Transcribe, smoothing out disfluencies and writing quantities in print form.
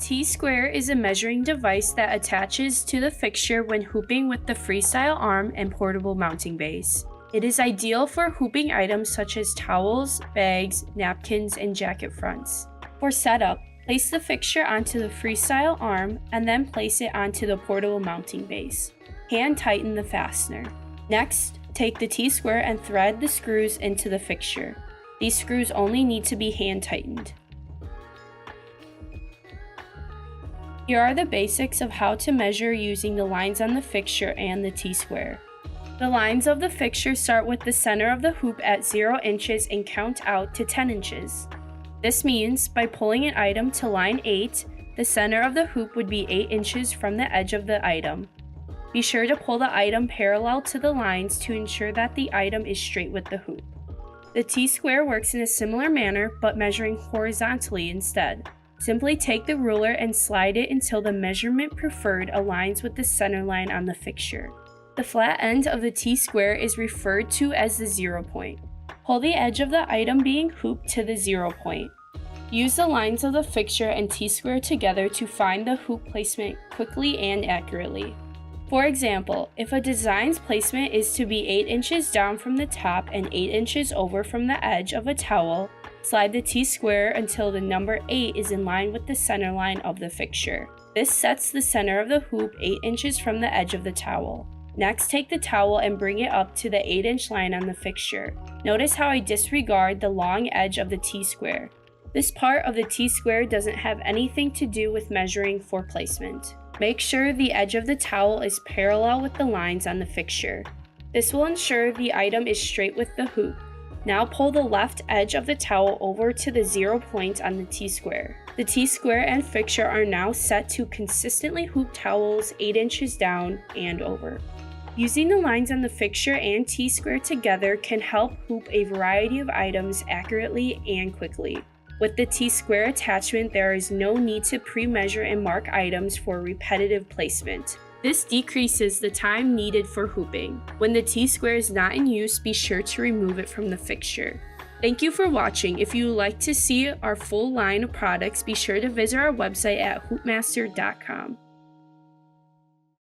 T-square is a measuring device that attaches to the fixture when hooping with the freestyle arm and portable mounting base. It is ideal for hooping items such as towels, bags, napkins, and jacket fronts. For setup, place the fixture onto the freestyle arm and then place it onto the portable mounting base. Hand tighten the fastener. Next, take the T-square and thread the screws into the fixture. These screws only need to be hand tightened. Here are the basics of how to measure using the lines on the fixture and the T-square. The lines of the fixture start with the center of the hoop at 0 inches and count out to 10 inches. This means by pulling an item to line 8, the center of the hoop would be 8 inches from the edge of the item. Be sure to pull the item parallel to the lines to ensure that the item is straight with the hoop. The T-square works in a similar manner but measuring horizontally instead. Simply take the ruler and slide it until the measurement preferred aligns with the center line on the fixture. The flat end of the T-square is referred to as the 0 point. Pull the edge of the item being hooped to the 0 point. Use the lines of the fixture and T-square together to find the hoop placement quickly and accurately. For example, if a design's placement is to be 8 inches down from the top and 8 inches over from the edge of a towel, slide the T-square until the number 8 is in line with the center line of the fixture. This sets the center of the hoop 8 inches from the edge of the towel. Next, take the towel and bring it up to the 8-inch line on the fixture. Notice how I disregard the long edge of the T-square. This part of the T-square doesn't have anything to do with measuring for placement. Make sure the edge of the towel is parallel with the lines on the fixture. This will ensure the item is straight with the hoop. Now pull the left edge of the towel over to the 0 point on the T-square. The T-square and fixture are now set to consistently hoop towels 8 inches down and over. Using the lines on the fixture and T-square together can help hoop a variety of items accurately and quickly. With the T-square attachment, there is no need to pre-measure and mark items for repetitive placement. This decreases the time needed for hooping. When the T-square is not in use, be sure to remove it from the fixture. Thank you for watching. If you would like to see our full line of products, be sure to visit our website at hoopmaster.com.